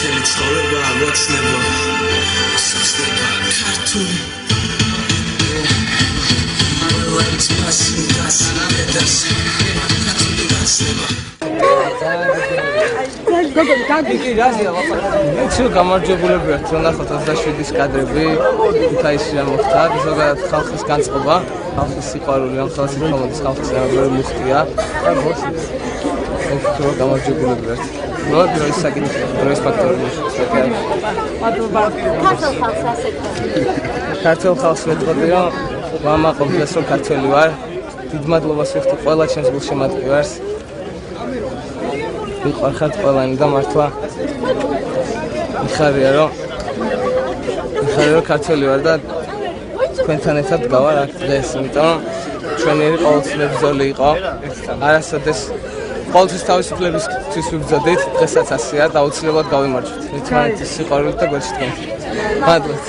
მთელი ცხოვრება ვაცნება საცდება ქართული ყველაიც მასი გასინდას ქართული ვაცნება Ცუ გამარჯვებულები ვართ, რომ ნახოთ 27-ის კადრები, ქუთაისში რა მოხდა, ზოგადად ხალხის განწყობა, ხალხის სიყვარული, ამ ხალხის კომანდის ხალხის რა მოხდია. რომ გამარჯვებულები ვართ. მოდი რომ ის საკითხი, რომ ის ფაქტორი ქართულ ხალხს ვეთქვი, რომ ვამაყობდეს, რომ ქართველი ვარ. დიდ მადლობას ვიხდი ყველა ჩემს გულშემატკივარს. ვიყვარხართ ყველანი და მართლა მიხარია რომ ქართველი ვარ და თქვენთან ერთად გავარ აქ დღეს, იმიტომ რომ ჩვენი ყოველწლიური ბრძოლა იყო. არასოდეს ყოველთვის თავისუფლებისთვის ვიბრძოდით, დღესაც ასეა და აუცილებლად გავიმარჯვებთ. ერთმანეთის სიყვარულით და გვერდში დგომით. მადლობთ.